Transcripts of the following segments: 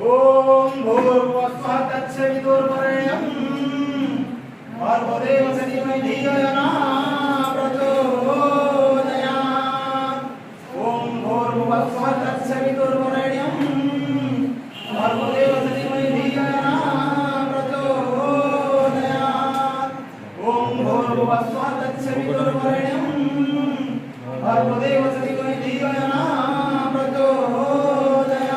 ओम भूर्भुवस्सुः तत्सवितुर्वरेण्यं भर्गो देवस्य धीमहि धियो यो नः प्रचोदयात्। ओम भूर्भुवस्सुः तत्सवितुर्वरेण्यं भर्गो देवस्य धीमहि धियो यो नः प्रचोदयात्। ओम भूर्भुवस्सुः तत्सवितुर्वरेण्यं भर्गो देवस्य धीमहि धियो यो नः प्रचोदयात्।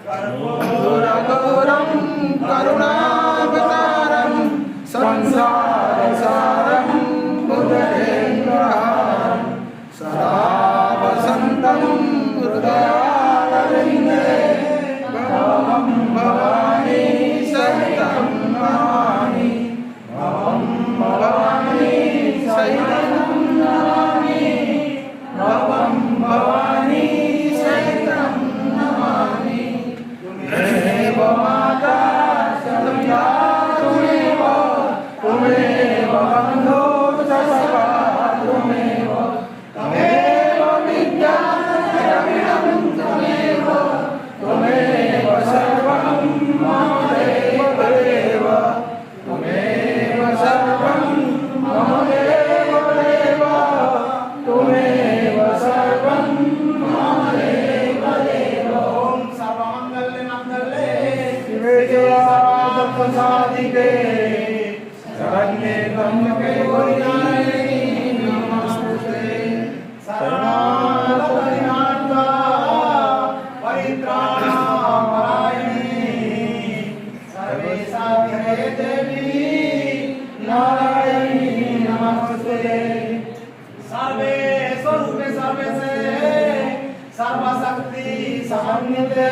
कर्पूरगौरं करुणावतारं संसारसारं बुद्धेन्द्रहारं सदा वसन्तं हृदयारविन्दे भवं भवानी सहितं नमामि। भवं भवानी सहितं नमामि। भवं भवानी सहितं नमामि। तुमेव माता सदा तुमेव तुमेव बन्धो सखा तुमेव तमेव विद्या द्रविणं तुमेव तुमेव सर्वं मम देव तुमेव सर्वं मम देव तुमेव सर्वं मम देव। ओम सर्वमंगल मंगले शिवे साधिके शरण्ये त्र्यंबके गौरी नमोस्तुते। शरणागतये परित्राणपरायणे सर्वेशाभ्ये देवी नारायणी नमोस्तुते। सर्वे स्वरूपे सर्वेशे सर्वशक्ति समन्विते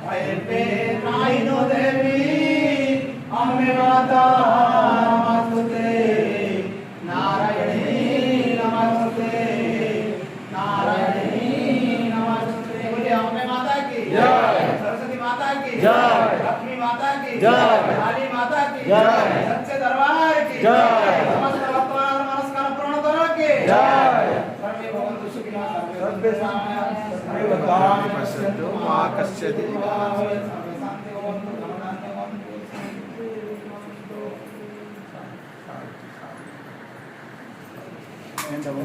भयेपे त्राहिनो देवी अम्बे माता नमस्ते। नारायणी नमस्ते नारायणी नमस्ते। बोलिए अम्बे माता की जय, सरस्वती माता की जय, लक्ष्मी माता की जय, काली माता की जय, सच्चे दरबार की जय, समस्त भक्तों नमस्कार पूर्ण करो की जय। सर्वे भवन्तु सुखिनः सर्वे भद्राणि पश्यन्तु मा कश्चित् सर्वे शान्ति भवन्तु धनधान्य भवन्तु।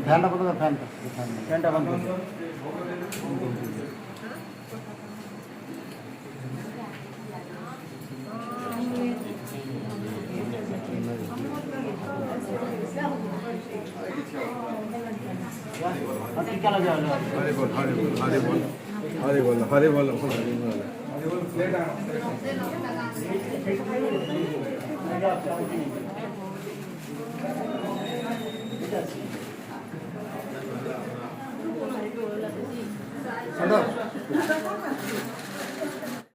फैन बंद कर फैन बंद कर। टीका लगा लो। हरे बोल हरे बोल हरे बोल हरे बोल हरे बोल हरे बोल। संदो